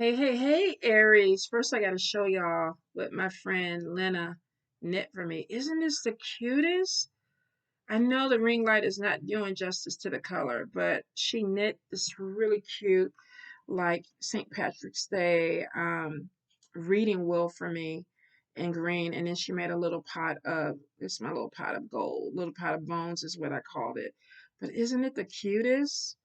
Hey, hey, hey, Aries. First, I got to show y'all what my friend Lena knit for me. Isn't this the cutest? I know the ring light is not doing justice to the color, but she knit this really cute, like St. Patrick's Day reading wheel for me in green. And then she made a little pot of, this is my little pot of gold, little pot of bones is what I called it. But isn't it the cutest?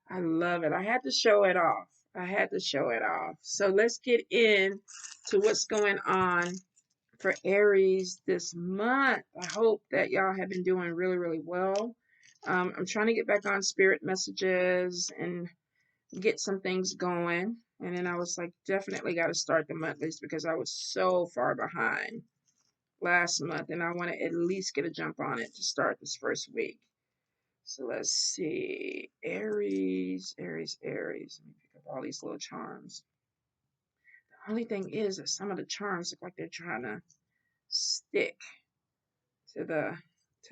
I love it. I had to show it off. I had to show it off. So let's get in to what's going on for Aries this month. I hope that y'all have been doing really, really well. I'm trying to get back on spirit messages and get some things going. And then I was like, definitely got to start the monthlies because I was so far behind last month and I want to at least get a jump on it to start this first week. So let's see. Aries, Aries, Aries. Let me pick up all these little charms. The only thing is that some of the charms look like they're trying to stick to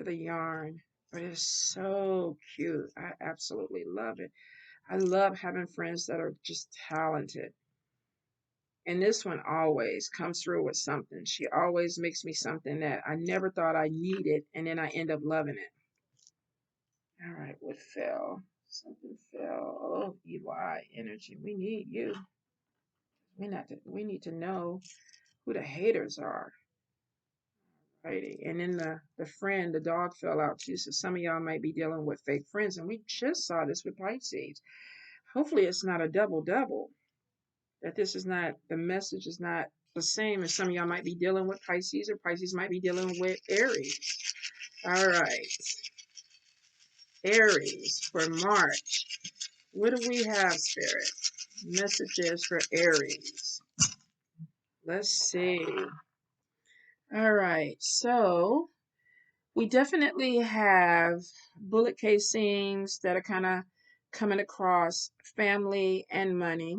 the yarn. But it's so cute. I absolutely love it. I love having friends that are just talented. And this one always comes through with something. She always makes me something that I never thought I needed, and then I end up loving it. All right, what fell? Something fell. Oh, EY energy. We need you. We need to know who the haters are. Righty. And then the friend, the dog fell out too. So some of y'all might be dealing with fake friends. And we just saw this with Pisces. Hopefully it's not a double double. That this is not the message is not the same as some of y'all might be dealing with Pisces or Pisces might be dealing with Aries. All right. Aries for March. What do we have, Spirit? Messages for Aries. Let's see. All right. So we definitely have bullet casings that are kind of coming across family and money.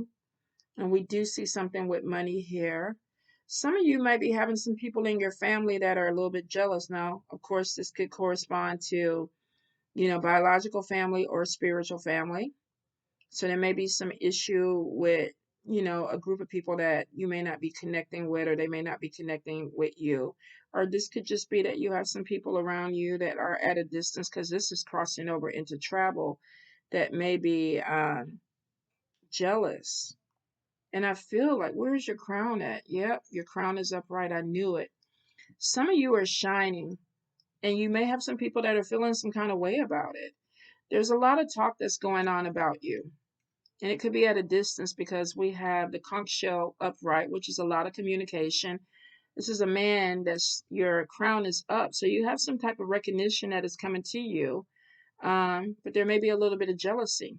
And we do see something with money here. Some of you might be having some people in your family that are a little bit jealous now. Of course, this could correspond to, biological family or spiritual family. So there may be some issue with, a group of people that you may not be connecting with, or they may not be connecting with you. Or this could just be that you have some people around you that are at a distance because this is crossing over into travel that may be jealous. And I feel like, where's your crown at? Yep, your crown is upright. I knew it. Some of you are shining, and you may have some people that are feeling some kind of way about it. There's a lot of talk that's going on about you. And it could be at a distance because we have the conch shell upright, which is a lot of communication. This is a man that's your crown is up. So you have some type of recognition that is coming to you. But there may be a little bit of jealousy.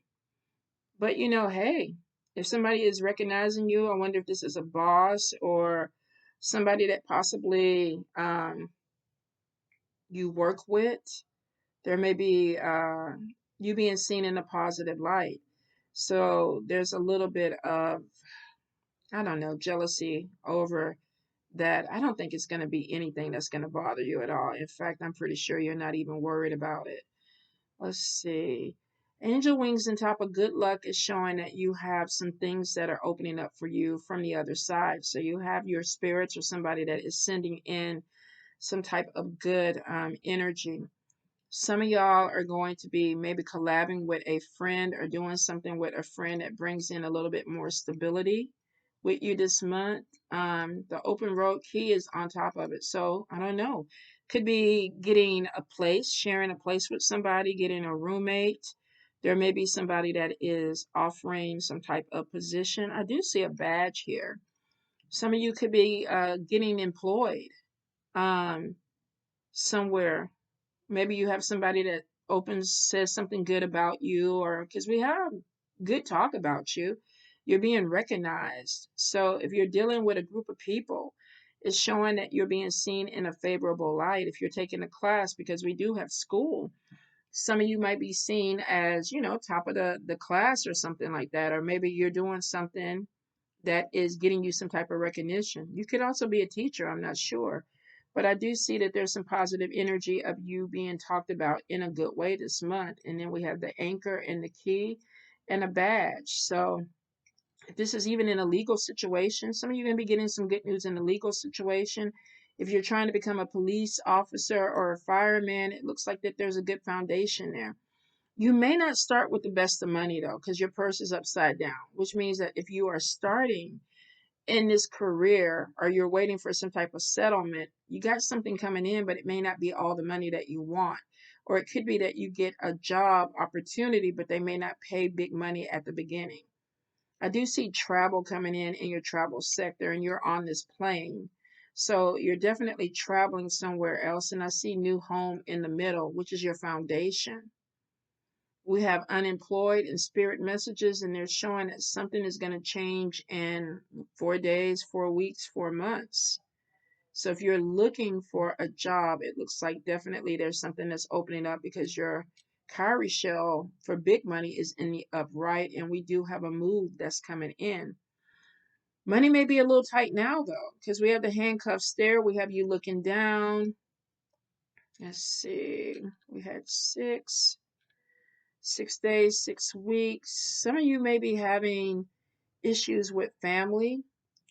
But hey, if somebody is recognizing you, I wonder if this is a boss or somebody that possibly you work with. There may be you being seen in a positive light. So there's a little bit of, I don't know, jealousy over that. I don't think it's going to be anything that's going to bother you at all. In fact, I'm pretty sure you're not even worried about it. Let's see. Angel wings on top of good luck is showing that you have some things that are opening up for you from the other side. So you have your spirits or somebody that is sending in some type of good energy. Some of y'all are going to be maybe collabing with a friend or doing something with a friend that brings in a little bit more stability with you this month. The open road key is on top of it. So I don't know. Could be getting a place, sharing a place with somebody, getting a roommate. There may be somebody that is offering some type of position. I do see a badge here. Some of you could be getting employed um, somewhere. Maybe you have somebody that opens, says something good about you, or because we have good talk about you, you're being recognized. So if you're dealing with a group of people, it's showing that you're being seen in a favorable light. If you're taking a class, because we do have school, some of you might be seen as, top of the class or something like that. Or maybe you're doing something that is getting you some type of recognition. You could also be a teacher, I'm not sure. But I do see that there's some positive energy of you being talked about in a good way this month. And then we have the anchor and the key and a badge. So If this is even in a legal situation, some of you are going to be getting some good news in a legal situation. If you're trying to become a police officer or a fireman, it looks like that there's a good foundation there. You may not start with the best of money though, because your purse is upside down, which means that if you are starting in this career or you're waiting for some type of settlement, you got something coming in, but it may not be all the money that you want. Or it could be that you get a job opportunity, but they may not pay big money at the beginning. I do see travel coming in your travel sector, and you're on this plane. So you're definitely traveling somewhere else. And I see new home in the middle, which is your foundation. We have unemployed and spirit messages, and they're showing that something is going to change in 4 days, 4 weeks, 4 months. So if you're looking for a job, it looks like definitely there's something that's opening up, because your cowrie shell for big money is in the upright, and we do have a move that's coming in. Money may be a little tight now though, because we have the handcuffs there. We have you looking down. Let's see. We had 6 days, 6 weeks. Some of you may be having issues with family,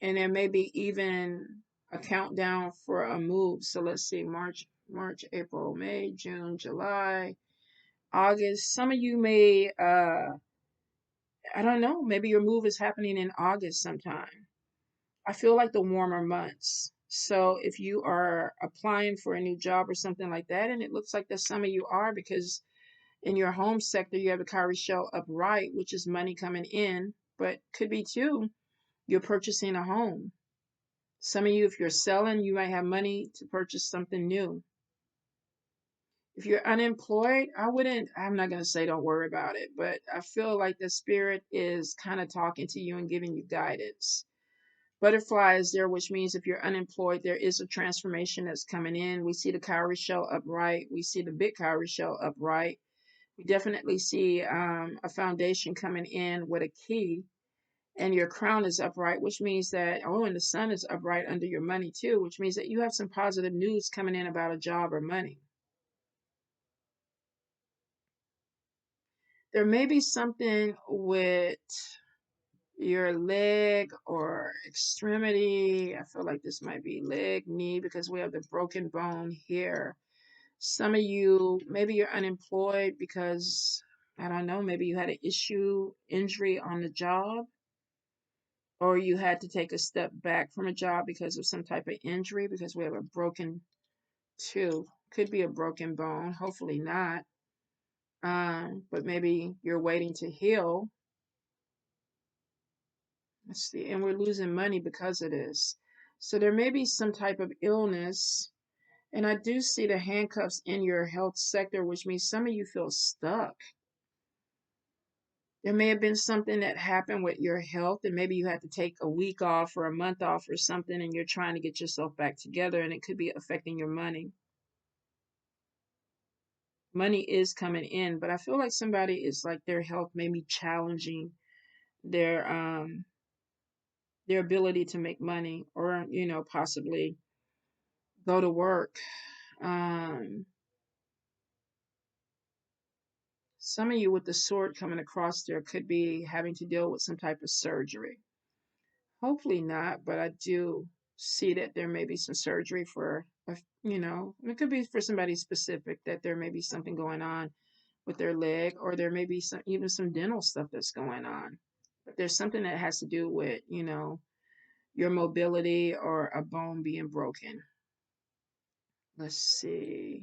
and there may be even a countdown for a move. So let's see, March, April, May, June, July, August. Some of you may, I don't know, maybe your move is happening in August sometime. I feel like the warmer months. So if you are applying for a new job or something like that, and it looks like that some of you are, because in your home sector, you have the cowrie shell upright, which is money coming in, but could be too, you're purchasing a home. Some of you, if you're selling, you might have money to purchase something new. If you're unemployed, I'm not going to say don't worry about it, but I feel like the spirit is kind of talking to you and giving you guidance. Butterfly is there, which means if you're unemployed, there is a transformation that's coming in. We see the cowrie shell upright. We see the big cowrie shell upright. We definitely see a foundation coming in with a key, and your crown is upright, which means that, oh, and the sun is upright under your money too, which means that you have some positive news coming in about a job or money. There may be something with your leg or extremity. I feel like this might be leg, knee, because we have the broken bone here. Some of you, maybe you're unemployed because, I don't know, maybe you had an issue, injury on the job, or you had to take a step back from a job because of some type of injury, because we have a broken tooth. Could be a broken bone, hopefully not. But maybe you're waiting to heal. Let's see, and we're losing money because of this. So there may be some type of illness. And I do see the handcuffs in your health sector, which means some of you feel stuck. There may have been something that happened with your health, and maybe you had to take a week off or a month off or something, and you're trying to get yourself back together, and it could be affecting your money. Money is coming in, but I feel like somebody is like their health may be challenging their ability to make money, or possibly go to work. Um, some of you with the sword coming across there could be having to deal with some type of surgery. Hopefully not, but I do see that there may be some surgery for, it could be for somebody specific, that there may be something going on with their leg, or there may be even some dental stuff that's going on. But there's something that has to do with, your mobility or a bone being broken. Let's see.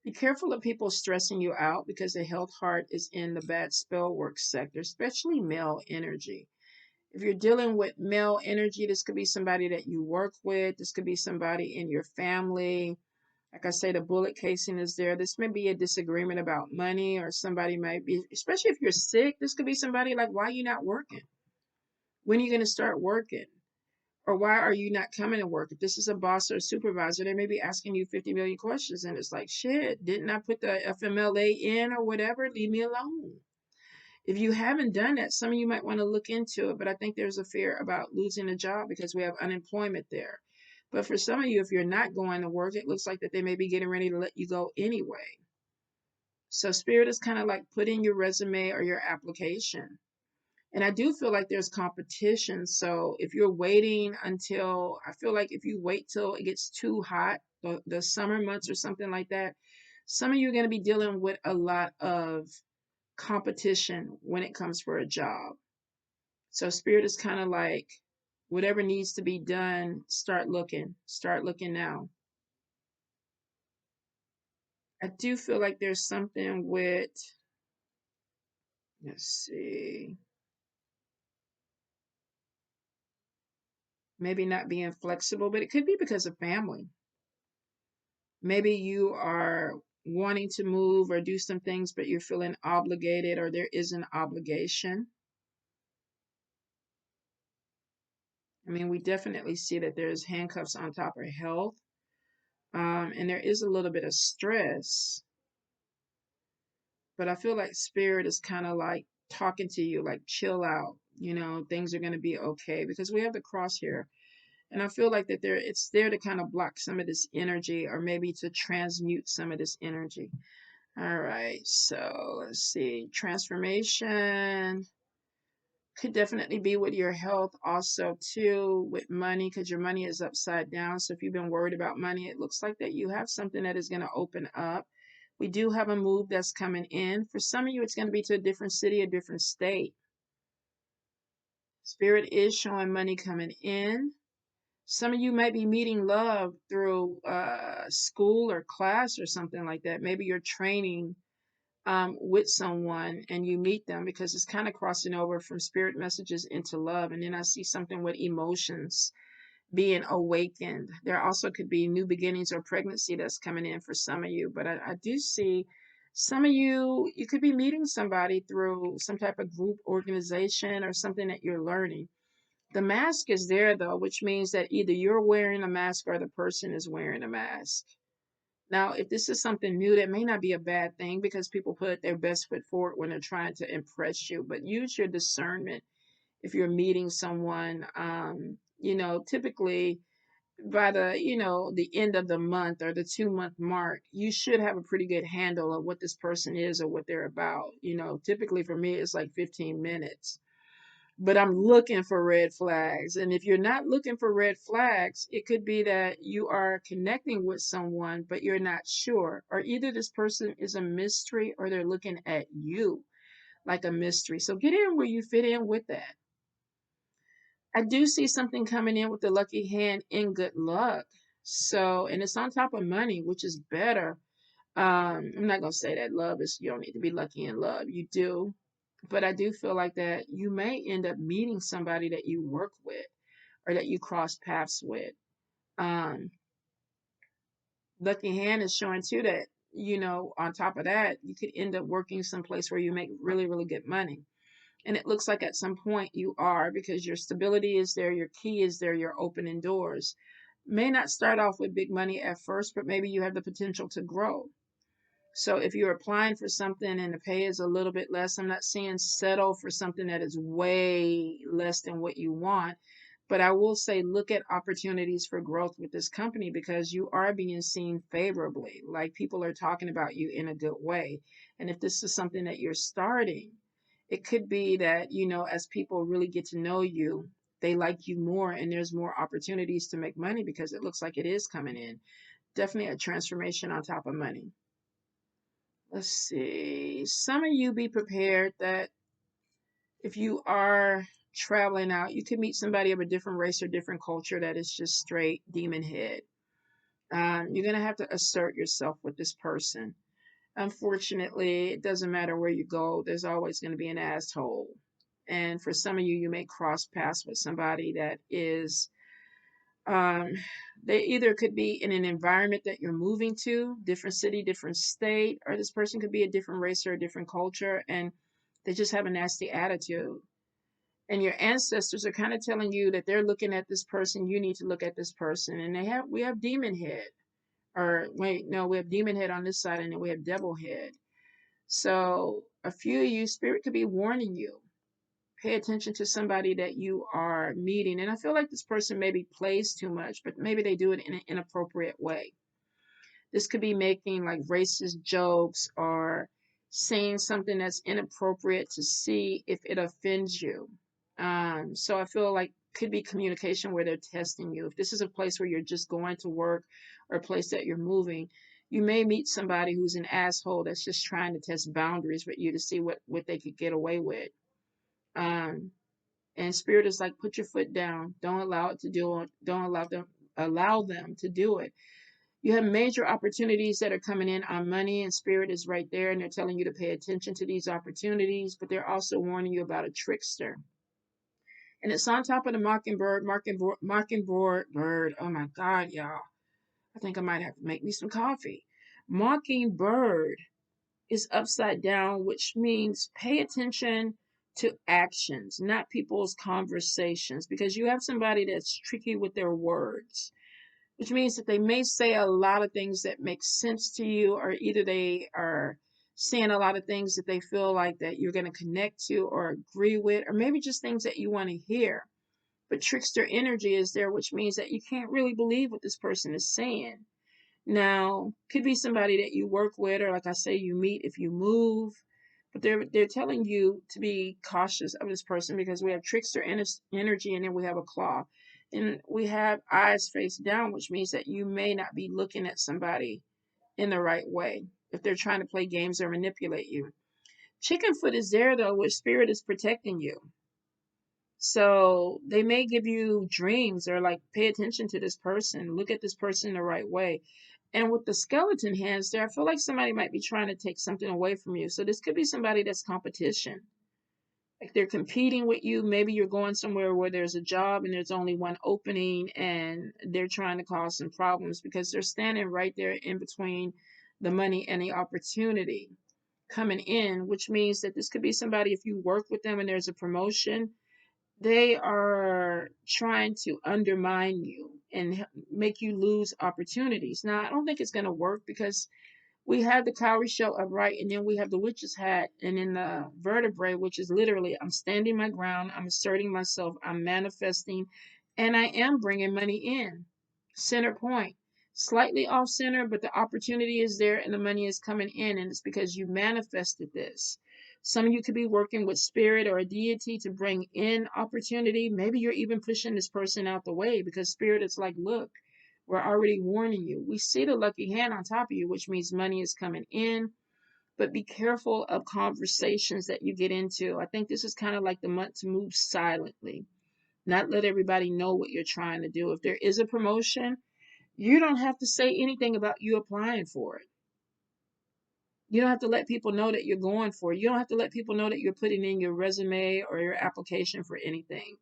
Be careful of people stressing you out, because the health heart is in the bad spell work sector, especially male energy. If you're dealing with male energy, this could be somebody that you work with. This could be somebody in your family. Like I say, the bullet casing is there. This may be a disagreement about money, or somebody might be, especially if you're sick, this could be somebody like, why are you not working? When are you going to start working? Or why are you not coming to work? If this is a boss or a supervisor, they may be asking you 50 million questions, and it's like, shit, didn't I put the FMLA in or whatever? Leave me alone. If you haven't done that, some of you might want to look into it, but I think there's a fear about losing a job because we have unemployment there. But for some of you, if you're not going to work, it looks like that they may be getting ready to let you go anyway. So Spirit is kind of like, put in your resume or your application. And I do feel like there's competition. So if you're waiting until, I feel like if you wait till it gets too hot, the summer months or something like that, some of you are going to be dealing with a lot of competition when it comes for a job. So spirit is kind of like, whatever needs to be done, start looking now. I do feel like there's something with, let's see, maybe not being flexible, but it could be because of family. Maybe you are wanting to move or do some things, but you're feeling obligated, or there is an obligation. I mean, we definitely see that there's handcuffs on top of health, and there is a little bit of stress, but I feel like spirit is kind of like talking to you, like, chill out, things are going to be okay, because we have the cross here. And I feel like that it's there to kind of block some of this energy, or maybe to transmute some of this energy. All right, so let's see. Transformation could definitely be with your health, also too with money, because your money is upside down. So if you've been worried about money, it looks like that you have something that is going to open up. We do have a move that's coming in. For some of you, it's going to be to a different city, a different state. Spirit is showing money coming in. Some of you might be meeting love through school or class or something like that. Maybe you're training with someone and you meet them, because it's kind of crossing over from spirit messages into love. And then I see something with emotions being awakened. There also could be new beginnings or pregnancy that's coming in for some of you. But I do see some of you, you could be meeting somebody through some type of group organization or something that you're learning. The mask is there though, which means that either you're wearing a mask or the person is wearing a mask. Now, if this is something new, that may not be a bad thing, because people put their best foot forward when they're trying to impress you. But use your discernment if you're meeting someone. Typically by the end of the month or the 2 month mark, you should have a pretty good handle of what this person is or what they're about. Typically for me, it's like 15 minutes, but I'm looking for red flags. And if you're not looking for red flags, it could be that you are connecting with someone, but you're not sure. Or either this person is a mystery, or they're looking at you like a mystery. So get in where you fit in with that. I do see something coming in with the lucky hand in good luck. So, and it's on top of money, which is better. I'm not going to say that love is, you don't need to be lucky in love. You do. But I do feel like that you may end up meeting somebody that you work with or that you cross paths with. Um, Lucky Hand is showing too that, on top of that, you could end up working someplace where you make really, really good money. And it looks like at some point you are, because your stability is there, your key is there, you're opening doors. May not start off with big money at first, but maybe you have the potential to grow. So if you're applying for something and the pay is a little bit less, I'm not saying settle for something that is way less than what you want, but I will say look at opportunities for growth with this company, because you are being seen favorably. Like, people are talking about you in a good way. And if this is something that you're starting, it could be that, as people really get to know you, they like you more, and there's more opportunities to make money, because it looks like it is coming in. Definitely a transformation on top of money. Let's see. Some of you be prepared that if you are traveling out, you could meet somebody of a different race or different culture that is just straight demon head. You're going to have to assert yourself with this person. Unfortunately, it doesn't matter where you go, there's always going to be an asshole. And for some of you, you may cross paths with somebody that is um, they either could be in an environment that you're moving to, different city, different state, or this person could be a different race or a different culture, and they just have a nasty attitude. And your ancestors are kind of telling you that they're looking at this person, you need to look at this person. And we have demon head. Or wait, no, we have demon head on this side, and then we have devil head. So a few of you, spirit could be warning you. Pay attention to somebody that you are meeting. And I feel like this person maybe plays too much, but maybe they do it in an inappropriate way. This could be making like racist jokes, or saying something that's inappropriate to see if it offends you. So I feel like could be communication where they're testing you. If this is a place where you're just going to work or a place that you're moving, you may meet somebody who's an asshole that's just trying to test boundaries with you to see what they could get away with. Um, and spirit is like, put your foot down. Don't allow it to do it. Don't allow them to do it. You have major opportunities that are coming in on money, and spirit is right there, and they're telling you to pay attention to these opportunities, but they're also warning you about a trickster. And it's on top of the mockingbird bird. Oh my God, y'all. I think I might have to make me some coffee. Mockingbird is upside down, which means pay attention to actions, not people's conversations, because you have somebody that's tricky with their words, which means that they may say a lot of things that make sense to you, or either they are saying a lot of things that they feel like that you're going to connect to or agree with, or maybe just things that you want to hear. But trickster energy is there, which means that you can't really believe what this person is saying. Now, could be somebody that you work with, or like I say, you meet if you move. But they're telling you to be cautious of this person because we have trickster energy, and then we have a claw, and we have eyes face down, which means that you may not be looking at somebody in the right way if they're trying to play games or manipulate you. Chicken foot is there though, where spirit is protecting you. So they may give you dreams or like pay attention to this person, look at this person the right way. And with the skeleton hands there, I feel like somebody might be trying to take something away from you. So this could be somebody that's competition. Like they're competing with you. Maybe you're going somewhere where there's a job and there's only one opening, and they're trying to cause some problems because they're standing right there in between the money and the opportunity coming in, which means that this could be somebody, if you work with them and there's a promotion, they are trying to undermine you and make you lose opportunities. Now, I don't think it's going to work because we have the cowrie shell upright, and then we have the witch's hat, and then the vertebrae, which is literally I'm standing my ground, I'm asserting myself, I'm manifesting, and I am bringing money in. Center point. Slightly off center, but the opportunity is there and the money is coming in, and it's because you manifested this. Some of you could be working with spirit or a deity to bring in opportunity. Maybe you're even pushing this person out the way because spirit is like, look, we're already warning you. We see the lucky hand on top of you, which means money is coming in, but be careful of conversations that you get into. I think this is kind of like the month to move silently, not let everybody know what you're trying to do. If there is a promotion, you don't have to say anything about you applying for it. You don't have to let people know that you're going for it. You don't have to let people know that you're putting in your resume or your application for anything,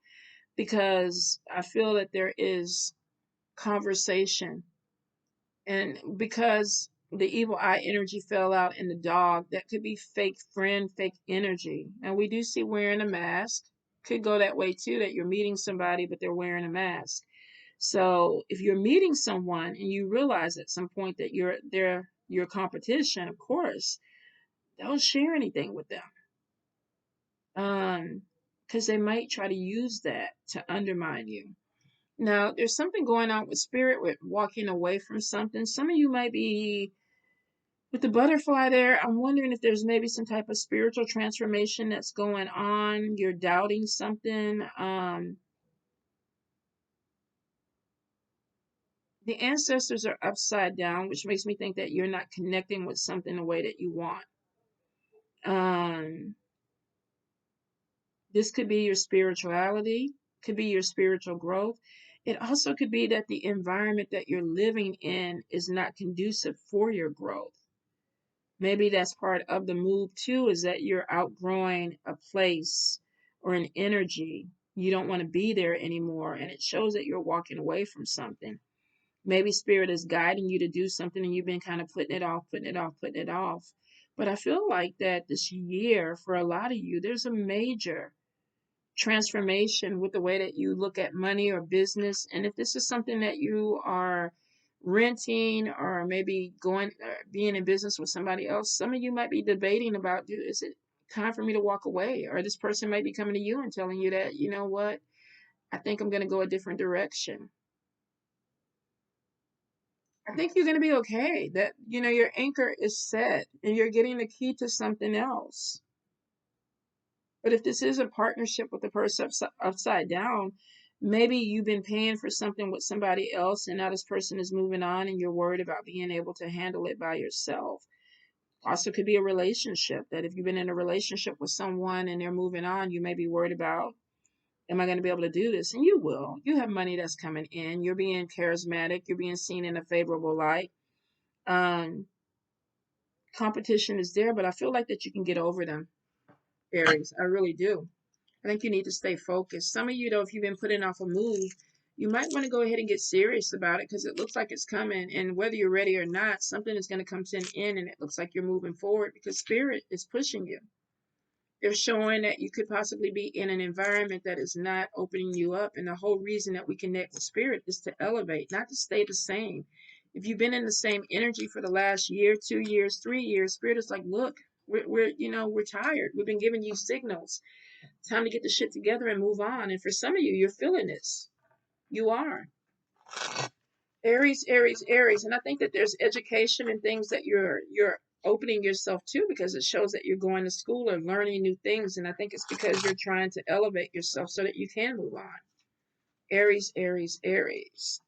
because I feel that there is conversation. And because the evil eye energy fell out in the dog, that could be fake friend, fake energy. And we do see wearing a mask. Could go that way too, that you're meeting somebody, but they're wearing a mask. So if you're meeting someone and you realize at some point that they're your competition, of course, don't share anything with them. Because they might try to use that to undermine you. Now, there's something going on with spirit with walking away from something. Some of you might be with the butterfly there. I'm wondering if there's maybe some type of spiritual transformation that's going on. You're doubting something. The ancestors are upside down, which makes me think that you're not connecting with something the way that you want. Um, this could be your spirituality, could be your spiritual growth. It also could be that the environment that you're living in is not conducive for your growth. Maybe that's part of the move too, is that you're outgrowing a place or an energy. You don't want to be there anymore, and it shows that you're walking away from something. Maybe spirit is guiding you to do something and you've been kind of putting it off, putting it off, putting it off. But I feel like that this year, for a lot of you, there's a major transformation with the way that you look at money or business. And if this is something that you are renting or maybe going being in business with somebody else, some of you might be debating about, is it time for me to walk away? Or this person might be coming to you and telling you that, you know what, I think I'm going to go a different direction. I think you're going to be okay. That, your anchor is set and you're getting the key to something else. But if this is a partnership with the person upside down, maybe you've been paying for something with somebody else and now this person is moving on and you're worried about being able to handle it by yourself. Also could be a relationship, that if you've been in a relationship with someone and they're moving on, you may be worried about, am I going to be able to do this? And you will. You have money that's coming in. You're being charismatic. You're being seen in a favorable light. Um, Competition is there, but I feel like that you can get over them, Aries. I really do. I think you need to stay focused. Some of you, though, if you've been putting off a move, you might want to go ahead and get serious about it because it looks like it's coming. And whether you're ready or not, something is going to come to an end and it looks like you're moving forward because Spirit is pushing you. They're showing that you could possibly be in an environment that is not opening you up. And the whole reason that we connect with Spirit is to elevate, not to stay the same. If you've been in the same energy for the last year, 2 years, 3 years, Spirit is like, look, we're tired. We've been giving you signals. Time to get the shit together and move on. And for some of you, you're feeling this. You are. Aries, Aries, Aries. And I think that there's education and things that you're opening yourself to because it shows that you're going to school or learning new things. And I think it's because you're trying to elevate yourself so that you can move on. Aries, Aries, Aries.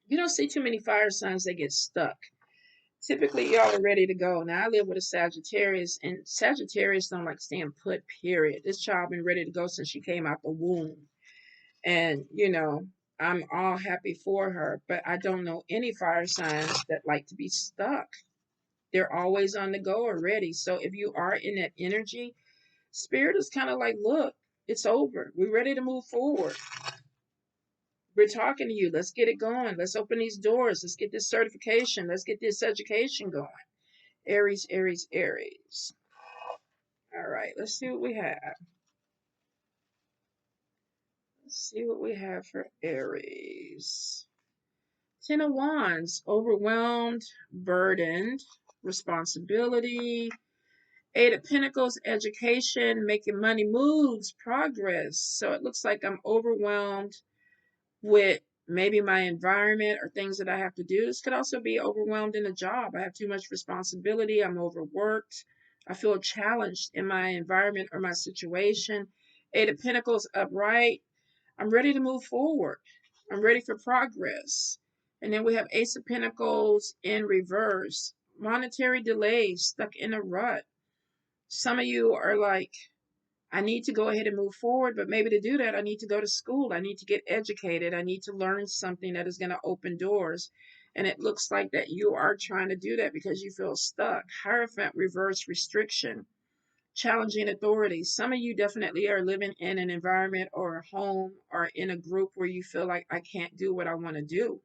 You don't see too many fire signs that get stuck. Typically, y'all are ready to go. Now, I live with a Sagittarius, and Sagittarius don't like staying put, period. This child been ready to go since she came out the womb. And, I'm all happy for her, but I don't know any fire signs that like to be stuck. They're always on the go or ready. So if you are in that energy, Spirit is kind of like, look, it's over. We're ready to move forward. We're talking to you. Let's get it going. Let's open these doors. Let's get this certification. Let's get this education going. Aries, Aries, Aries. All right, let's see what we have. Let's see what we have for Aries. Ten of Wands, overwhelmed, burdened, responsibility. Eight of Pentacles, education, making money moves, progress. So it looks like I'm overwhelmed with maybe my environment or things that I have to do. This could also be overwhelmed in a job. I have too much responsibility. I'm overworked. I feel challenged in my environment or my situation. Eight of Pentacles upright. I'm ready to move forward. I'm ready for progress. And then we have Ace of Pentacles in reverse. Monetary delays, stuck in a rut. Some of you are like, I need to go ahead and move forward, but maybe to do that, I need to go to school. I need to get educated. I need to learn something that is going to open doors. And it looks like that you are trying to do that because you feel stuck. Hierophant reverse restriction, challenging authority. Some of you definitely are living in an environment or a home or in a group where you feel like I can't do what I want to do,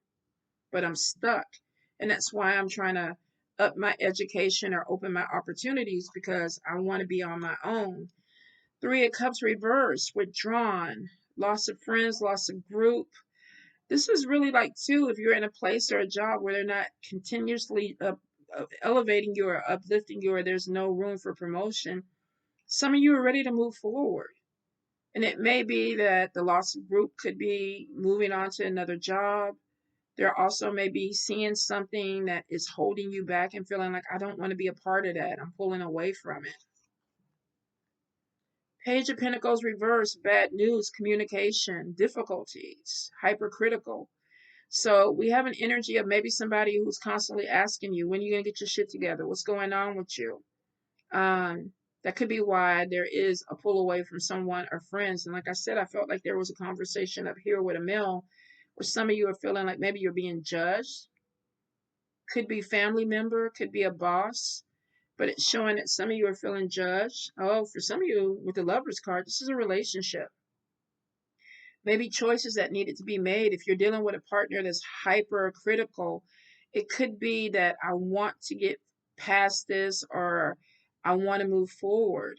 but I'm stuck. And that's why I'm trying to up my education or open my opportunities because I want to be on my own. Three of Cups reversed, withdrawn, loss of friends, loss of group. This is really like, too, if you're in a place or a job where they're not continuously elevating you or uplifting you or there's no room for promotion, some of you are ready to move forward. And it may be that the loss of group could be moving on to another job. There also may be seeing something that is holding you back and feeling like, I don't want to be a part of that. I'm pulling away from it. Page of Pentacles reverse, bad news, communication, difficulties, hypercritical. So we have an energy of maybe somebody who's constantly asking you, when are you going to get your shit together? What's going on with you? That could be why there is a pull away from someone or friends. And like I said, I felt like there was a conversation up here with a male where some of you are feeling like maybe you're being judged. Could be family member, could be a boss, but it's showing that some of you are feeling judged. Oh, for some of you with the Lover's card, this is a relationship. Maybe choices that needed to be made. If you're dealing with a partner that's hypercritical, it could be that I want to get past this or I want to move forward.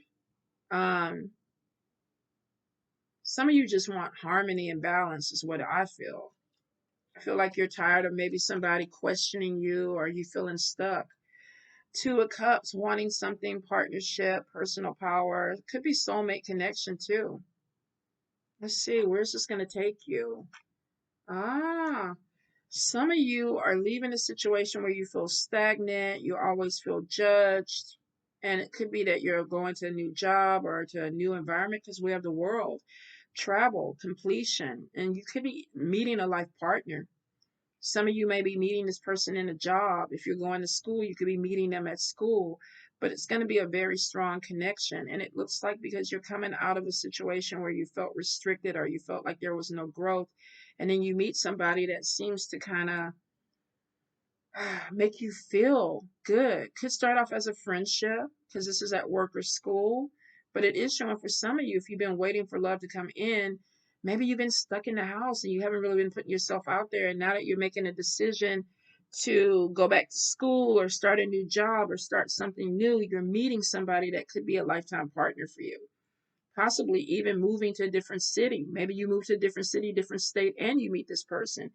Some of you just want harmony and balance is what I feel. I feel like you're tired of maybe somebody questioning you or you feeling stuck. Two of Cups, wanting something, partnership, personal power. Could be soulmate connection too. Let's see, where's this going to take you? Ah, Some of you are leaving a situation where you feel stagnant, you always feel judged, and it could be that you're going to a new job or to a new environment because we have the world, travel, completion, and you could be meeting a life partner. Some of you may be meeting this person in a job. If you're going to school, you could be meeting them at school, but it's going to be a very strong connection. And it looks like because you're coming out of a situation where you felt restricted or you felt like there was no growth, and then you meet somebody that seems to kind of make you feel good. Could start off as a friendship because this is at work or school, but it is showing for some of you if you've been waiting for love to come in. Maybe you've been stuck in the house and you haven't really been putting yourself out there. And now that you're making a decision to go back to school or start a new job or start something new, you're meeting somebody that could be a lifetime partner for you. Possibly even moving to a different city. Maybe you move to a different city, different state, and you meet this person.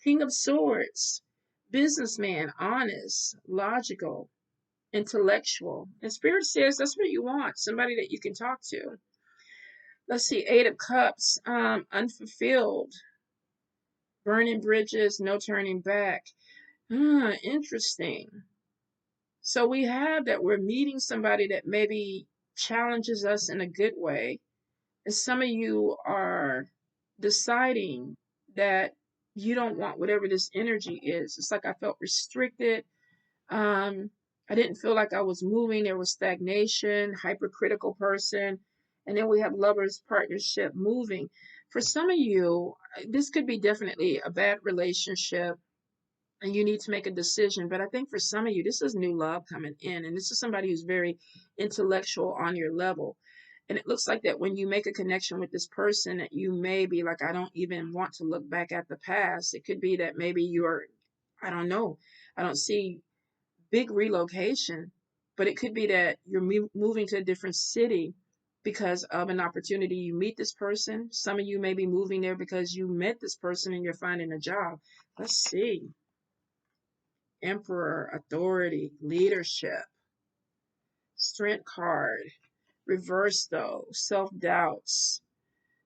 King of Swords, businessman, honest, logical, intellectual. And Spirit says that's what you want, somebody that you can talk to. Let's see, Eight of Cups, unfulfilled, burning bridges, no turning back. Interesting. So we have that we're meeting somebody that maybe challenges us in a good way. And some of you are deciding that you don't want whatever this energy is. It's like I felt restricted. Um, I didn't feel like I was moving. There was stagnation, hypercritical person. And then we have lovers, partnership, moving. For some of you, this could be definitely a bad relationship and you need to make a decision. But I think for some of you, this is new love coming in. And this is somebody who's very intellectual on your level. And it looks like that when you make a connection with this person, that you may be like, I don't even want to look back at the past. It could be that maybe you're, I don't know. I don't see big relocation, but it could be that you're moving to a different city because of an opportunity. You meet this person. Some of you may be moving there because you met this person and you're finding a job. Let's see. Emperor, authority, leadership, strength card, reverse though, self doubts,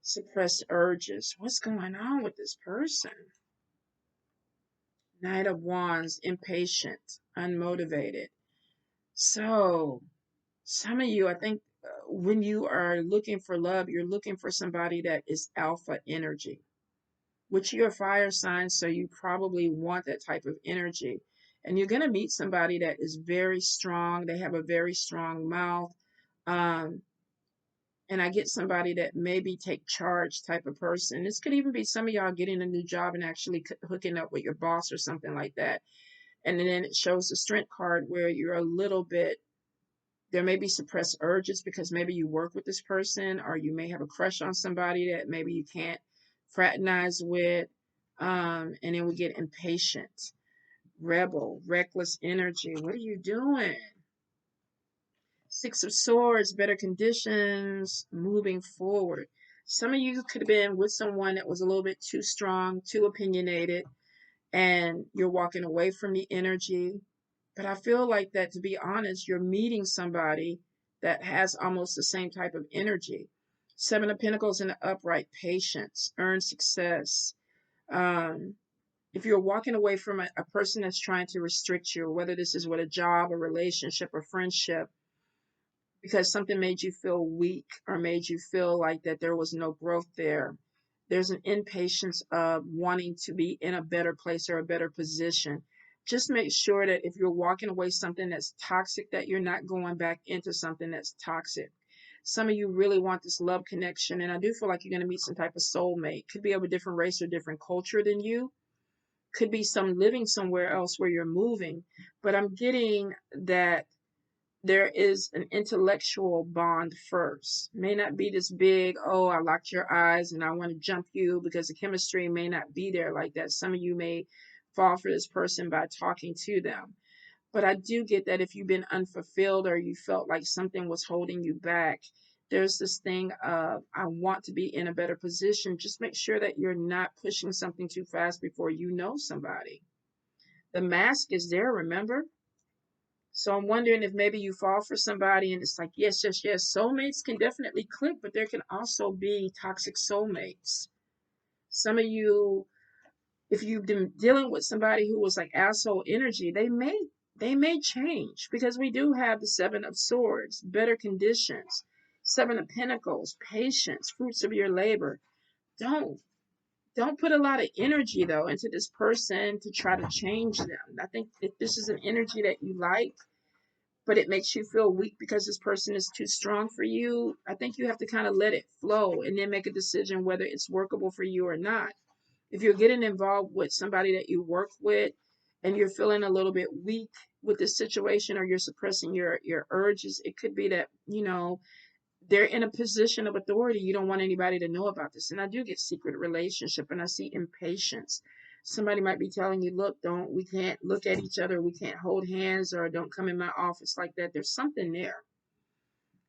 suppressed urges. What's going on with this person? Knight of Wands, impatient, unmotivated. So, some of you, I think, when you are looking for love, you're looking for somebody that is alpha energy, which you're a fire sign, so you probably want that type of energy. And you're going to meet somebody that is very strong. They have a very strong mouth. Um, and I get somebody that maybe take charge type of person. This could even be some of y'all getting a new job and actually hooking up with your boss or something like that. And then it shows the strength card where you're a little bit, there may be suppressed urges because maybe you work with this person or you may have a crush on somebody that maybe you can't fraternize with. And then we get impatient, rebel, reckless energy. What are you doing? Six of Swords, better conditions, moving forward. Some of you could have been with someone that was a little bit too strong, too opinionated, and you're walking away from the energy. But I feel like that, to be honest, you're meeting somebody that has almost the same type of energy. Seven of Pentacles in the upright, patience, earn success. Um, if you're walking away from a person that's trying to restrict you, whether this is with a job, a relationship, or friendship, because something made you feel weak or made you feel like that there was no growth there. There's an impatience of wanting to be in a better place or a better position. Just make sure that if you're walking away something that's toxic, that you're not going back into something that's toxic. Some of you really want this love connection, and I do feel like you're going to meet some type of soulmate. Could be of a different race or different culture than you. Could be some living somewhere else where you're moving. But I'm getting that there is an intellectual bond first. May not be this big, oh, I locked your eyes and I want to jump you, because the chemistry may not be there like that. Some of you may fall for this person by talking to them. But I do get that if you've been unfulfilled or you felt like something was holding you back, there's this thing of, I want to be in a better position. Just make sure that you're not pushing something too fast before you know somebody. The mask is there, remember? So I'm wondering if maybe you fall for somebody and it's like, yes, yes, yes. Soulmates can definitely click, but there can also be toxic soulmates. Some of you, If you've been dealing with somebody who was like asshole energy, they may change, because we do have the Seven of Swords, better conditions, Seven of Pentacles, patience, fruits of your labor. Don't don't put a lot of energy though into this person to try to change them. I think if this is an energy that you like, but it makes you feel weak because this person is too strong for you, I think you have to kind of let it flow and then make a decision whether it's workable for you or not. If you're getting involved with somebody that you work with and you're feeling a little bit weak with this situation, or you're suppressing your urges, it could be that, they're in a position of authority. You don't want anybody to know about this. And I do get secret relationship, and I see impatience. Somebody might be telling you, look, we can't look at each other, we can't hold hands, or don't come in my office like that. There's something there.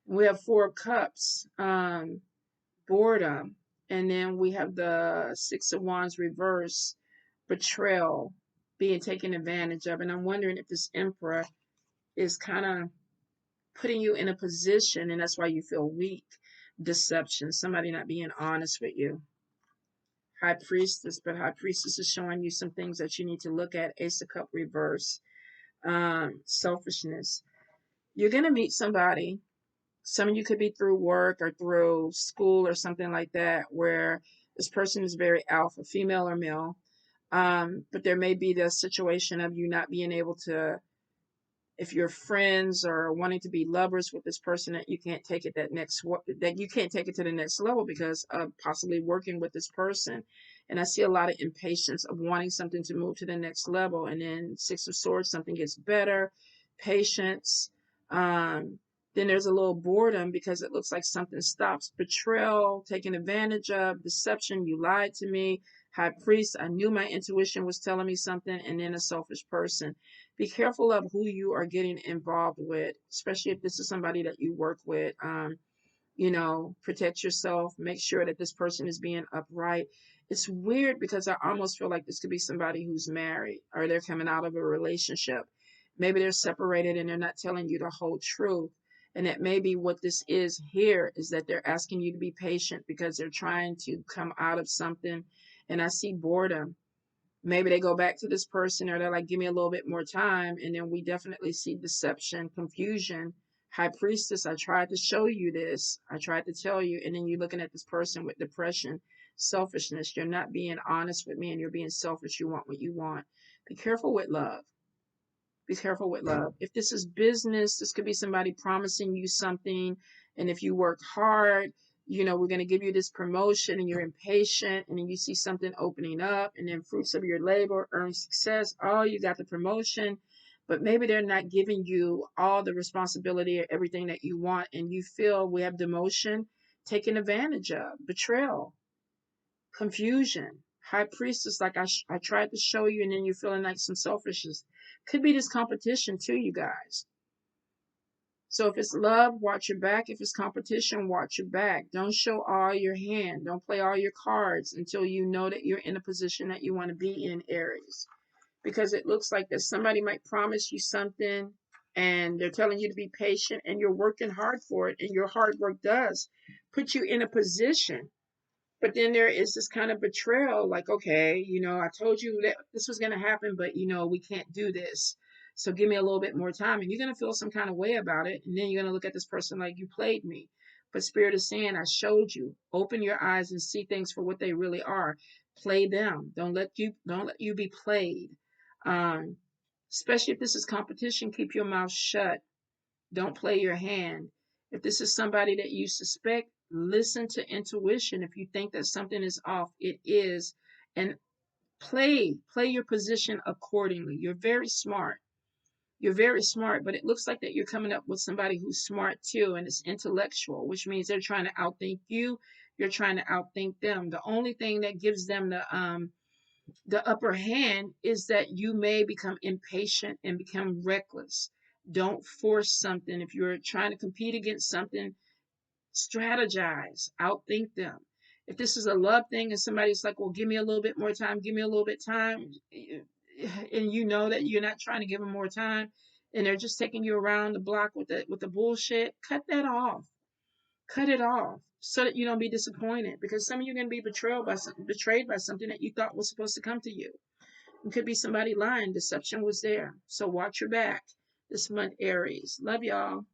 We have Four of Cups, boredom. And then we have the Six of Wands reverse, betrayal, being taken advantage of. And I'm wondering if this Emperor is kind of putting you in a position, and that's why you feel weak. Deception, somebody not being honest with you. High Priestess, but High Priestess is showing you some things that you need to look at. Ace of Cup reverse, selfishness. You're going to meet somebody. Some of you could be through work or through school or something like that, where this person is very alpha, female or male. But there may be the situation of you not being able to, if you're friends or wanting to be lovers with this person, that you can't take it that you can't take it to the next level because of possibly working with this person. And I see a lot of impatience of wanting something to move to the next level. And then Six of Swords, something gets better, patience. Then there's a little boredom because it looks like something stops. Betrayal, taken advantage of, deception, you lied to me. High Priest, I knew my intuition was telling me something. And then a selfish person. Be careful of who you are getting involved with, especially if this is somebody that you work with. Protect yourself. Make sure that this person is being upright. It's weird because I almost feel like this could be somebody who's married, or they're coming out of a relationship. Maybe they're separated and they're not telling you the whole truth. And that maybe what this is here is that they're asking you to be patient because they're trying to come out of something. And I see boredom. Maybe they go back to this person, or they're like, give me a little bit more time. And then we definitely see deception, confusion. High Priestess, I tried to show you this. I tried to tell you. And then you're looking at this person with depression, selfishness. You're not being honest with me, and you're being selfish. You want what you want. Be careful with love. Be careful with love. If this is business, this could be somebody promising you something. And if you work hard, we're going to give you this promotion, and you're impatient, and then you see something opening up, and then fruits of your labor, earn success. Oh, you got the promotion, but maybe they're not giving you all the responsibility or everything that you want. And you feel we have demotion, taken advantage of, betrayal, confusion. High Priestess, like I tried to show you, and then you're feeling like some selfishness. Could be this competition too, you guys. So if it's love, watch your back. If it's competition, watch your back. Don't show all your hand. Don't play all your cards until you know that you're in a position that you want to be in, Aries. Because it looks like that somebody might promise you something, and they're telling you to be patient, and you're working hard for it, and your hard work does put you in a position. But then there is this kind of betrayal, like, okay, I told you that this was going to happen, but, we can't do this. So give me a little bit more time. And you're going to feel some kind of way about it. And then you're going to look at this person like, you played me. But Spirit is saying, I showed you. Open your eyes and see things for what they really are. Play them. Don't let you be played. Especially if this is competition, keep your mouth shut. Don't play your hand. If this is somebody that you suspect, listen to intuition. If you think that something is off, it is. And play your position accordingly. You're very smart. You're very smart, but it looks like that you're coming up with somebody who's smart too, and it's intellectual, which means they're trying to outthink you. You're trying to outthink them. The only thing that gives them the upper hand is that you may become impatient and become reckless. Don't force something. If you're trying to compete against something, strategize, outthink them. If this is a love thing and somebody's like, well, give me a little bit more time, give me a little bit time, and you know that you're not trying to give them more time, and they're just taking you around the block with the bullshit, cut that off. Cut it off so that you don't be disappointed, because some of you are going to be betrayed by something that you thought was supposed to come to you. It could be somebody lying. Deception was there. So watch your back this month, Aries. Love y'all.